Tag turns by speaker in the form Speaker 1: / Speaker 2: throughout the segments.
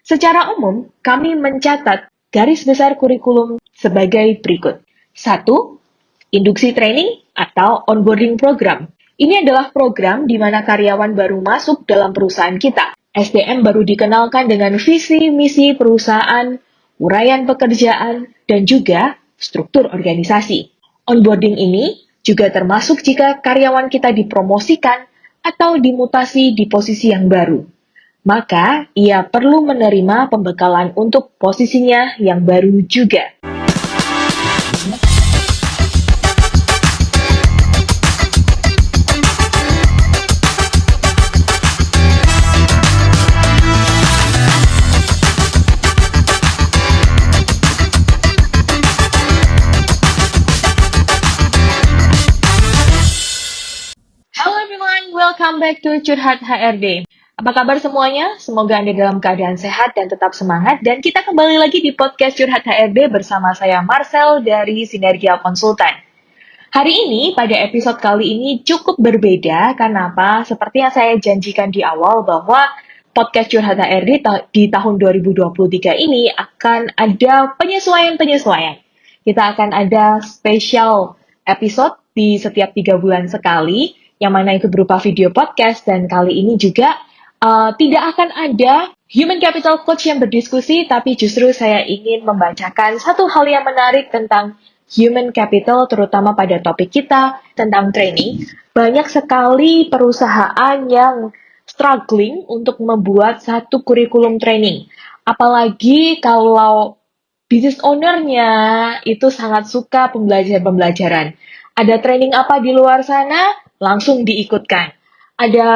Speaker 1: Secara umum, kami mencatat garis besar kurikulum sebagai berikut. 1. Induksi training atau onboarding program. Ini adalah program di mana karyawan baru masuk dalam perusahaan kita. SDM baru dikenalkan dengan visi, misi perusahaan, uraian pekerjaan, dan juga struktur organisasi. Onboarding ini juga termasuk jika karyawan kita dipromosikan atau dimutasi di posisi yang baru. Maka, ia perlu menerima pembekalan untuk posisinya yang baru juga. Hello everyone, welcome back to Curhat HRD. Apa kabar semuanya? Semoga Anda dalam keadaan sehat dan tetap semangat. Dan kita kembali lagi di podcast Curhat HRD bersama saya Marcel dari Sinergia Konsultan. Hari ini, pada episode kali ini cukup berbeda. Kenapa? Seperti yang saya janjikan di awal bahwa podcast Curhat HRD di tahun 2023 ini akan ada penyesuaian-penyesuaian. Kita akan ada special episode di setiap 3 bulan sekali, yang mana itu berupa video podcast, dan kali ini juga tidak akan ada Human Capital Coach yang berdiskusi, tapi justru saya ingin membacakan satu hal yang menarik tentang Human Capital, terutama pada topik kita tentang training. Banyak sekali perusahaan yang struggling untuk membuat satu kurikulum training. Apalagi kalau business owner-nya itu sangat suka pembelajaran. Ada training apa di luar sana, langsung diikutkan. Ada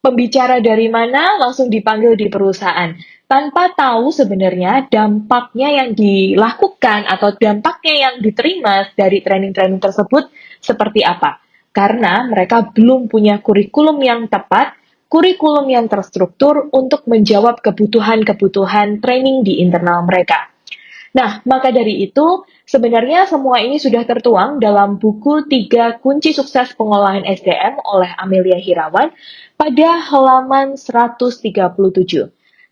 Speaker 1: pembicara dari mana, langsung dipanggil di perusahaan. Tanpa tahu sebenarnya dampaknya yang dilakukan atau dampaknya yang diterima dari training-training tersebut seperti apa. Karena mereka belum punya kurikulum yang tepat, kurikulum yang terstruktur untuk menjawab kebutuhan-kebutuhan training di internal mereka. Nah, maka dari itu, sebenarnya semua ini sudah tertuang dalam buku 3 Kunci Sukses Pengolahan SDM oleh Amelia Hirawan pada halaman 137.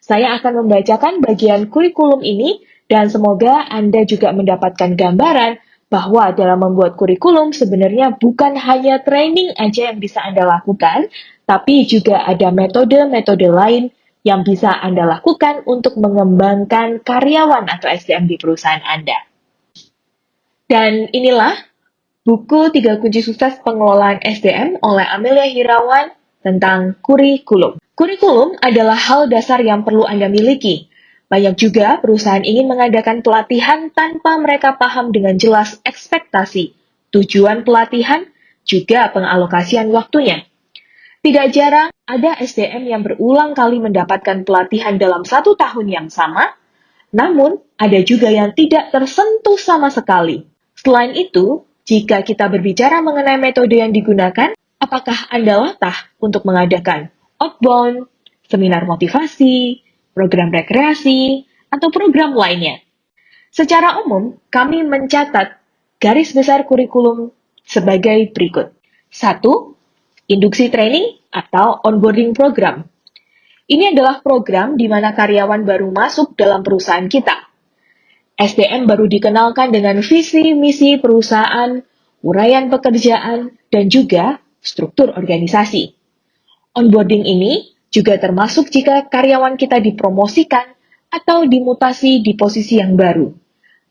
Speaker 1: Saya akan membacakan bagian kurikulum ini dan semoga Anda juga mendapatkan gambaran bahwa dalam membuat kurikulum sebenarnya bukan hanya training aja yang bisa Anda lakukan, tapi juga ada metode-metode lain yang bisa Anda lakukan untuk mengembangkan karyawan atau SDM di perusahaan Anda. Dan inilah buku 3 Kunci Sukses Pengelolaan SDM oleh Amelia Hirawan tentang kurikulum. Kurikulum adalah hal dasar yang perlu Anda miliki. Banyak juga perusahaan ingin mengadakan pelatihan tanpa mereka paham dengan jelas ekspektasi, tujuan pelatihan, juga pengalokasian waktunya. Tidak jarang ada SDM yang berulang kali mendapatkan pelatihan dalam 1 tahun yang sama, namun ada juga yang tidak tersentuh sama sekali. Selain itu, jika kita berbicara mengenai metode yang digunakan, apakah Anda latah untuk mengadakan outbound, seminar motivasi, program rekreasi, atau program lainnya? Secara umum, kami mencatat garis besar kurikulum sebagai berikut. 1. Induksi training atau onboarding program. Ini adalah program di mana karyawan baru masuk dalam perusahaan kita. SDM baru dikenalkan dengan visi, misi perusahaan, uraian pekerjaan, dan juga struktur organisasi. Onboarding ini juga termasuk jika karyawan kita dipromosikan atau dimutasi di posisi yang baru.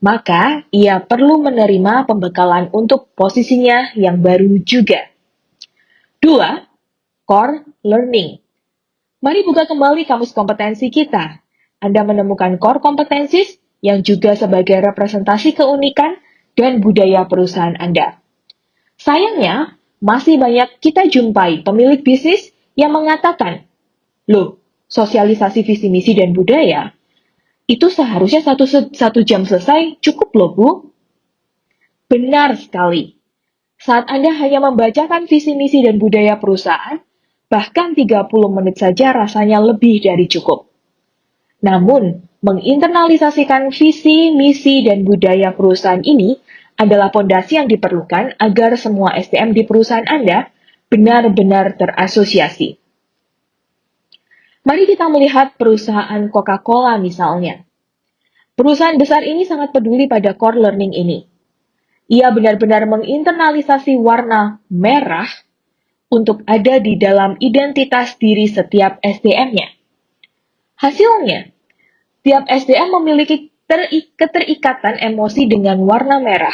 Speaker 1: Maka, ia perlu menerima pembekalan untuk posisinya yang baru juga. 2. Core Learning. Mari buka kembali kamus kompetensi kita. Anda menemukan core competencies yang juga sebagai representasi keunikan dan budaya perusahaan Anda. Sayangnya, masih banyak kita jumpai pemilik bisnis yang mengatakan, "Loh, sosialisasi visi misi dan budaya, itu seharusnya satu jam selesai, cukup loh Bu." Benar sekali. Saat Anda hanya membacakan visi misi dan budaya perusahaan, bahkan 30 menit saja rasanya lebih dari cukup. Namun, menginternalisasikan visi, misi, dan budaya perusahaan ini adalah fondasi yang diperlukan agar semua SDM di perusahaan Anda benar-benar terasosiasi. Mari kita melihat perusahaan Coca-Cola misalnya. Perusahaan besar ini sangat peduli pada core learning ini. Ia benar-benar menginternalisasi warna merah untuk ada di dalam identitas diri setiap SDM-nya. Hasilnya, tiap SDM memiliki keterikatan emosi dengan warna merah.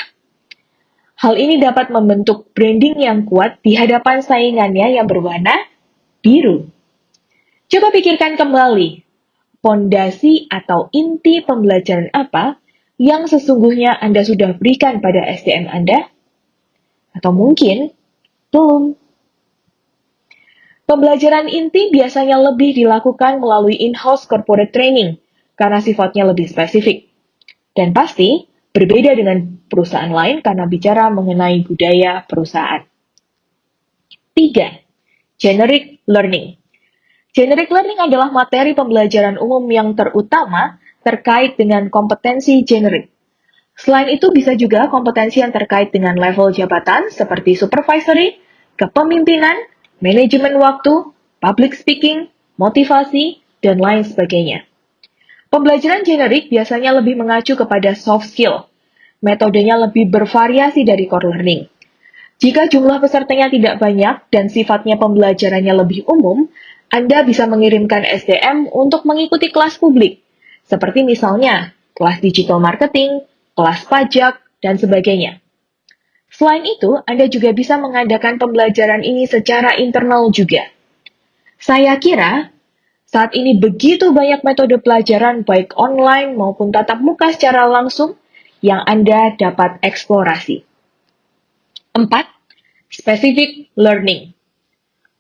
Speaker 1: Hal ini dapat membentuk branding yang kuat di hadapan saingannya yang berwarna biru. Coba pikirkan kembali, pondasi atau inti pembelajaran apa yang sesungguhnya Anda sudah berikan pada SDM Anda? Atau mungkin belum. Pembelajaran inti biasanya lebih dilakukan melalui in-house corporate training karena sifatnya lebih spesifik. Dan pasti berbeda dengan perusahaan lain karena bicara mengenai budaya perusahaan. 3. Generic learning. Generic learning adalah materi pembelajaran umum yang terutama terkait dengan kompetensi generik. Selain itu bisa juga kompetensi yang terkait dengan level jabatan seperti supervisory, kepemimpinan, manajemen waktu, public speaking, motivasi, dan lain sebagainya. Pembelajaran generik biasanya lebih mengacu kepada soft skill. Metodenya lebih bervariasi dari core learning. Jika jumlah pesertanya tidak banyak dan sifatnya pembelajarannya lebih umum, Anda bisa mengirimkan SDM untuk mengikuti kelas publik, seperti misalnya kelas digital marketing, kelas pajak, dan sebagainya. Selain itu, Anda juga bisa mengadakan pembelajaran ini secara internal juga. Saya kira, saat ini begitu banyak metode pelajaran baik online maupun tatap muka secara langsung yang Anda dapat eksplorasi. 4. Specific learning.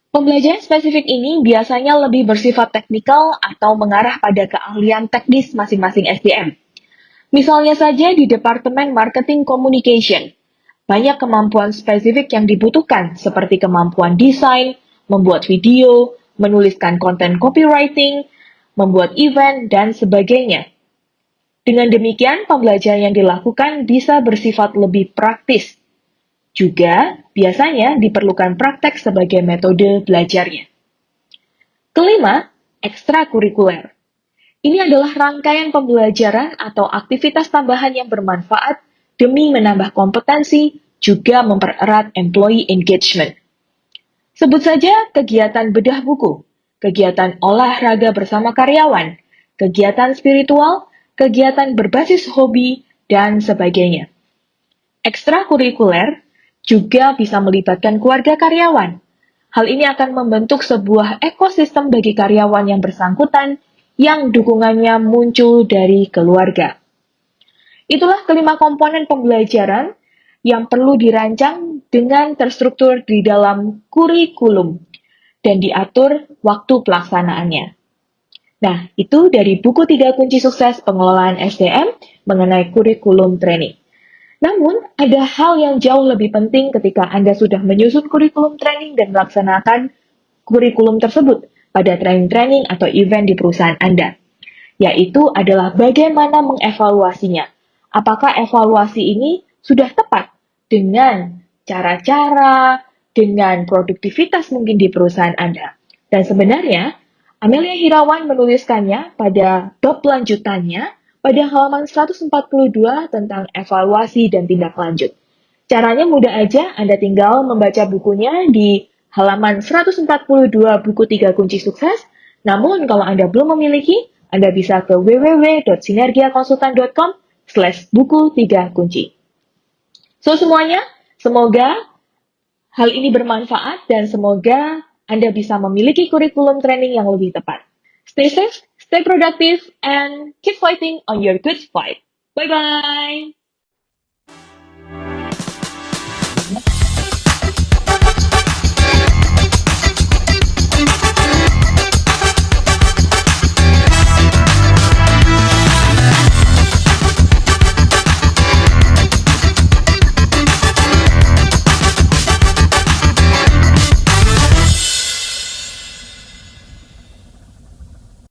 Speaker 1: Pembelajaran spesifik ini biasanya lebih bersifat teknikal atau mengarah pada keahlian teknis masing-masing SDM. Misalnya saja di Departemen Marketing Communication, banyak kemampuan spesifik yang dibutuhkan seperti kemampuan desain, membuat video, menuliskan konten copywriting, membuat event, dan sebagainya. Dengan demikian, pembelajaran yang dilakukan bisa bersifat lebih praktis. Juga, biasanya diperlukan praktek sebagai metode belajarnya. Kelima, ekstrakurikuler. Ini adalah rangkaian pembelajaran atau aktivitas tambahan yang bermanfaat demi menambah kompetensi, juga mempererat employee engagement. Sebut saja kegiatan bedah buku, kegiatan olahraga bersama karyawan, kegiatan spiritual, kegiatan berbasis hobi, dan sebagainya. Ekstrakurikuler juga bisa melibatkan keluarga karyawan. Hal ini akan membentuk sebuah ekosistem bagi karyawan yang bersangkutan yang dukungannya muncul dari keluarga. Itulah kelima komponen pembelajaran yang perlu dirancang dengan terstruktur di dalam kurikulum dan diatur waktu pelaksanaannya. Nah, itu dari buku 3 kunci sukses pengelolaan SDM mengenai kurikulum training. Namun, ada hal yang jauh lebih penting ketika Anda sudah menyusun kurikulum training dan melaksanakan kurikulum tersebut pada training-training atau event di perusahaan Anda, yaitu adalah bagaimana mengevaluasinya. Apakah evaluasi ini sudah tepat dengan cara-cara, dengan produktivitas mungkin di perusahaan Anda. Dan sebenarnya, Amelia Hirawan menuliskannya pada bab lanjutannya pada halaman 142 tentang evaluasi dan tindak lanjut. Caranya mudah aja, Anda tinggal membaca bukunya di halaman 142 buku 3 kunci sukses. Namun kalau Anda belum memiliki, Anda bisa ke www.sinergiakonsultan.com/buku 3 kunci. So semuanya, semoga hal ini bermanfaat dan semoga Anda bisa memiliki kurikulum training yang lebih tepat. Stay safe, stay productive, and keep fighting on your good fight. Bye-bye!